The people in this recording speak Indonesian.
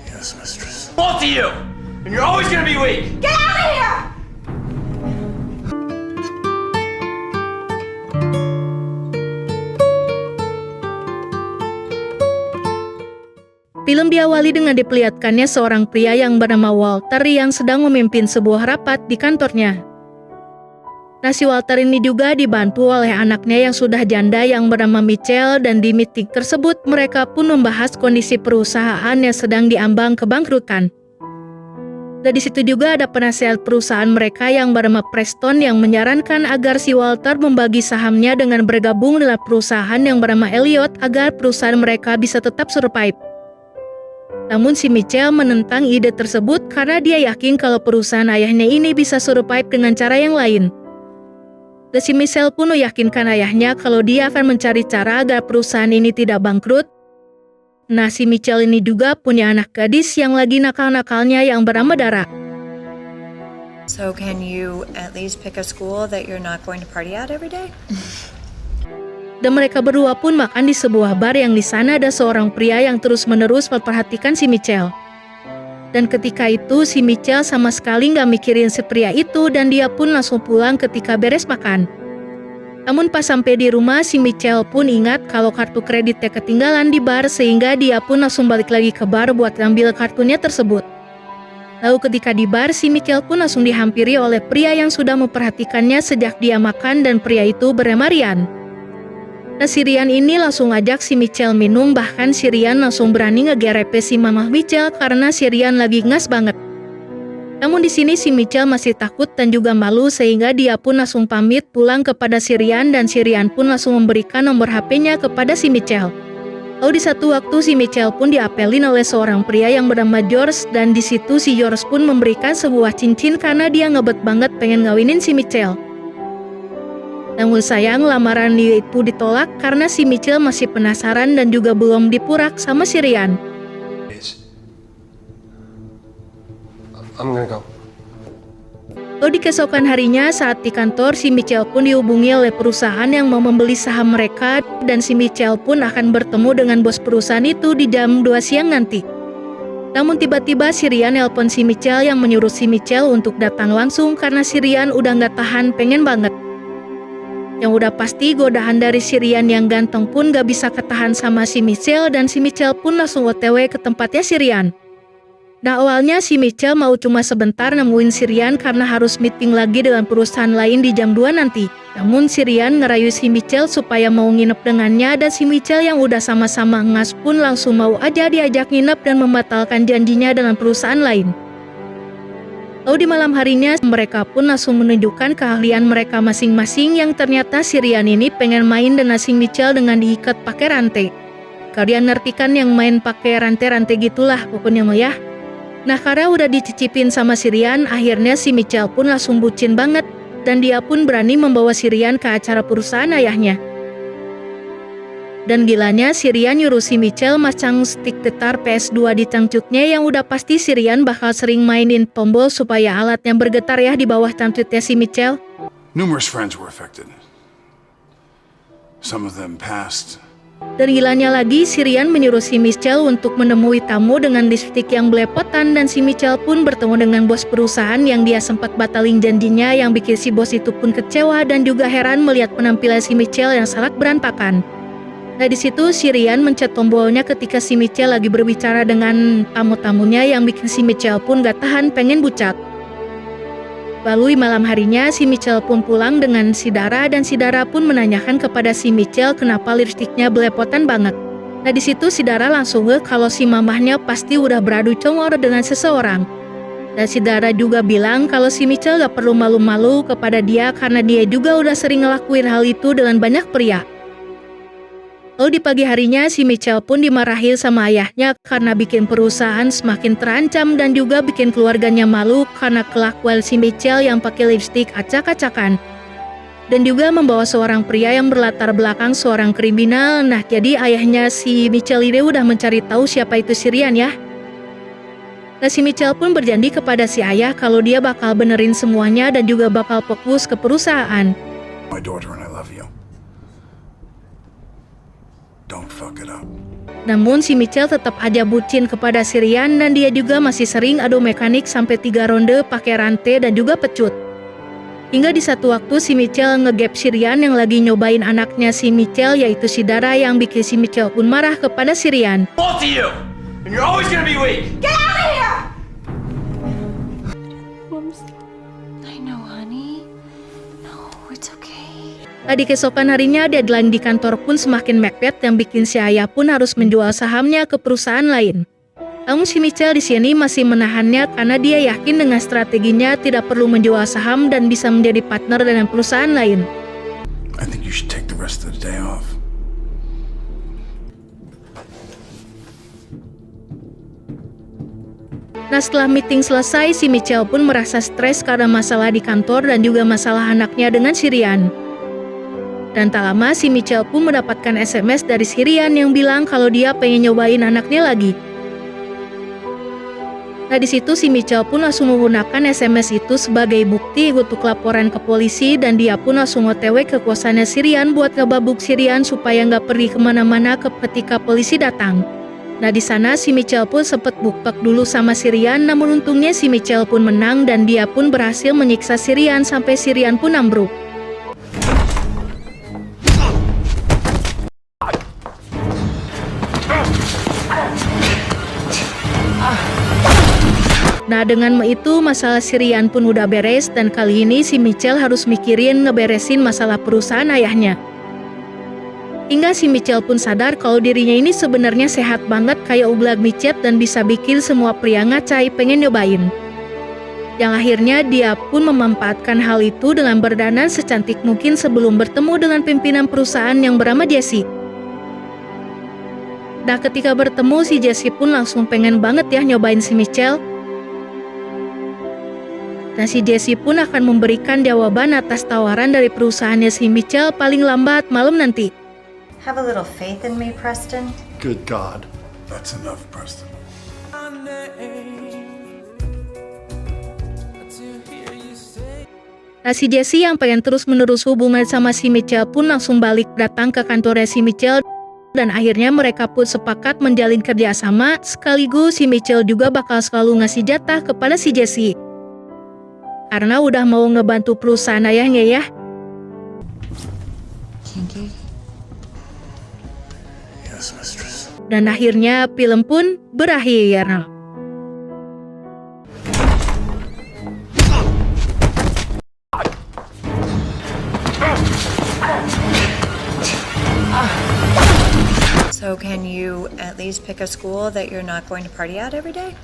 Yes, mistress. Both of you! And you're always gonna be weak! Get out of here! Film diawali dengan diperlihatkannya seorang pria yang bernama Walter yang sedang memimpin sebuah rapat di kantornya. Nah, si Walter ini juga dibantu oleh anaknya yang sudah janda yang bernama Michelle, dan di meeting tersebut mereka pun membahas kondisi perusahaan yang sedang diambang kebangkrutan. Dan di situ juga ada penasehat perusahaan mereka yang bernama Preston yang menyarankan agar si Walter membagi sahamnya dengan bergabung dalam perusahaan yang bernama Elliot agar perusahaan mereka bisa tetap survive. Namun si Michelle menentang ide tersebut karena dia yakin kalau perusahaan ayahnya ini bisa survive dengan cara yang lain. Dan si Michelle pun meyakinkan ayahnya kalau dia akan mencari cara agar perusahaan ini tidak bangkrut. Nah, si Michelle ini juga punya anak gadis yang lagi nakal-nakalnya yang bernama Dara. So can you at least pick a school that you're not going to party at every day? Dan mereka berdua pun makan di sebuah bar yang di sana ada seorang pria yang terus-menerus memperhatikan si Michelle. Dan ketika itu si Michelle sama sekali nggak mikirin si pria itu dan dia pun langsung pulang ketika beres makan. Namun pas sampai di rumah si Michelle pun ingat kalau kartu kreditnya ketinggalan di bar sehingga dia pun langsung balik lagi ke bar buat ambil kartunya tersebut. Lalu ketika di bar si Michelle pun langsung dihampiri oleh pria yang sudah memperhatikannya sejak dia makan dan pria itu bernama Ryan. Nah, si Ryan ini langsung ngajak si Michelle minum, bahkan si Ryan langsung berani ngegerepe si Mama Michelle karena si Ryan lagi ngas banget. Namun di sini si Michelle masih takut dan juga malu sehingga dia pun langsung pamit pulang kepada si Ryan dan si Ryan pun langsung memberikan nomor HP-nya kepada si Michelle. Lalu di satu waktu si Michelle pun diapelin oleh seorang pria yang bernama George dan di situ si George pun memberikan sebuah cincin karena dia ngebet banget pengen ngawinin si Michelle. Namun sayang lamaran dia itu ditolak karena si Michelle masih penasaran dan juga belum dipurak sama si Ryan. I'm gonna go. Lalu di keesokan harinya saat di kantor si Michelle pun dihubungi oleh perusahaan yang mau membeli saham mereka dan si Michelle pun akan bertemu dengan bos perusahaan itu di jam 2 siang nanti. Namun tiba-tiba si Ryan nelpon si Michelle yang menyuruh si Michelle untuk datang langsung karena si Ryan udah nggak tahan pengen banget. Yang udah pasti godaan dari si Ryan yang ganteng pun gak bisa ketahan sama si Michelle dan si Michelle pun langsung OTW ke tempatnya si Ryan. Nah, awalnya si Michelle mau cuma sebentar nemuin si Ryan karena harus meeting lagi dengan perusahaan lain di jam 2 nanti. Namun si Ryan ngerayu si Michelle supaya mau nginep dengannya dan si Michelle yang udah sama-sama ngas pun langsung mau aja diajak nginep dan membatalkan janjinya dengan perusahaan lain. Lalu di malam harinya mereka pun langsung menunjukkan keahlian mereka masing-masing yang ternyata si Ryan ini pengen main dengan si Michelle dengan diikat pakai rantai. Kalian ngerti kan yang main pakai rantai-rantai gitulah pokoknya mah ya. Nah, karena udah dicicipin sama si Ryan, akhirnya si Michelle pun langsung bucin banget dan dia pun berani membawa si Ryan ke acara perusahaan ayahnya. Dan gilanya si Ryan nyuruh si Michelle masang stick getar PS2 di cangcutnya yang udah pasti si Ryan bakal sering mainin tombol supaya alatnya bergetar ya di bawah cangcutnya si Michelle. Numerous friends were affected. Some of them passed. Dan gilanya lagi si Ryan menyuruh si Michelle untuk menemui tamu dengan lipstick yang belepotan dan si Michelle pun bertemu dengan bos perusahaan yang dia sempat batalin janjinya yang bikin si bos itu pun kecewa dan juga heran melihat penampilan si Michelle yang sangat berantakan. Nah, di situ si Ryan mencet tombolnya ketika si Michelle lagi berbicara dengan tamu-tamunya yang bikin si Michelle pun gak tahan pengen bucat. Lalu malam harinya si Michelle pun pulang dengan si Dara dan si Dara pun menanyakan kepada si Michelle kenapa lipstiknya belepotan banget. Nah, di situ si Dara langsung kalau si mamahnya pasti udah beradu congor dengan seseorang. Dan si Dara juga bilang kalau si Michelle gak perlu malu-malu kepada dia karena dia juga udah sering ngelakuin hal itu dengan banyak pria. Lalu di pagi harinya si Michelle pun dimarahin sama ayahnya karena bikin perusahaan semakin terancam dan juga bikin keluarganya malu karena kelakuan si Michelle yang pakai lipstik acak-acakan. Dan juga membawa seorang pria yang berlatar belakang seorang kriminal. Nah, jadi ayahnya si Michelle ini udah mencari tahu siapa itu si Ryan ya. Nah, si Michelle pun berjanji kepada si ayah kalau dia bakal benerin semuanya dan juga bakal fokus ke perusahaan. My daughter and I love you. Don't fuck it up. Namun si Mitchell tetap aja bucin kepada si Ryan dan dia juga masih sering adu mekanik sampai 3 ronde pakai rantai dan juga pecut. Hingga di satu waktu si Mitchell ngegap si Ryan yang lagi nyobain anaknya si Mitchell yaitu si Dara yang bikin si Mitchell pun marah kepada si Ryan. Both of you! And you're always gonna be weak! Get out of here! I know, honey. No, it's okay. Di keesokan harinya deadline di kantor pun semakin mepet yang bikin si ayah pun harus menjual sahamnya ke perusahaan lain. Namun si Mitchell di sini masih menahannya karena dia yakin dengan strateginya tidak perlu menjual saham dan bisa menjadi partner dengan perusahaan lain. I think you should take the rest of the day off. Nah setelah meeting selesai, si Mitchell pun merasa stres karena masalah di kantor dan juga masalah anaknya dengan si Ryan. Dan tak lama si Mitchell pun mendapatkan SMS dari si Ryan yang bilang kalau dia pengen nyobain anaknya lagi. Nah di situ si Mitchell pun langsung menggunakan SMS itu sebagai bukti untuk laporan ke polisi dan dia pun langsung otw ke kosannya si Ryan buat ngebabuk si Ryan supaya nggak pergi kemana-mana ketika polisi datang. Nah di sana si Mitchell pun sempat bukbek dulu sama si Ryan, namun untungnya si Mitchell pun menang dan dia pun berhasil menyiksa si Ryan sampai si Ryan pun ambruk. Nah dengan itu masalah si Ryan pun udah beres dan kali ini si Mitchell harus mikirin ngeberesin masalah perusahaan ayahnya. Hingga si Mitchell pun sadar kalau dirinya ini sebenarnya sehat banget kayak ublak micet dan bisa bikin semua pria ngacai pengen nyobain. Yang akhirnya dia pun memanfaatkan hal itu dengan berdandan secantik mungkin sebelum bertemu dengan pimpinan perusahaan yang bernama Jesse. Nah ketika bertemu si Jesse pun langsung pengen banget ya nyobain si Mitchell. Dan si Jesse pun akan memberikan jawaban atas tawaran dari perusahaannya si Mitchell paling lambat malam nanti. Have a little faith in me, Preston. Good God. That's enough, Preston. Nah si Jesse yang pengen terus-menerus hubungan sama si Mitchell pun langsung balik datang ke kantornya si Mitchell. Dan akhirnya mereka pun sepakat menjalin kerjasama sekaligus si Mitchell juga bakal selalu ngasih jatah kepada si Jesse. Karena udah mau ngebantu perusahaan ayahnya ya. Kinky. Yes, mistress. Dan akhirnya film pun berakhir. So can you at least pick a school that you're not going to party at every day?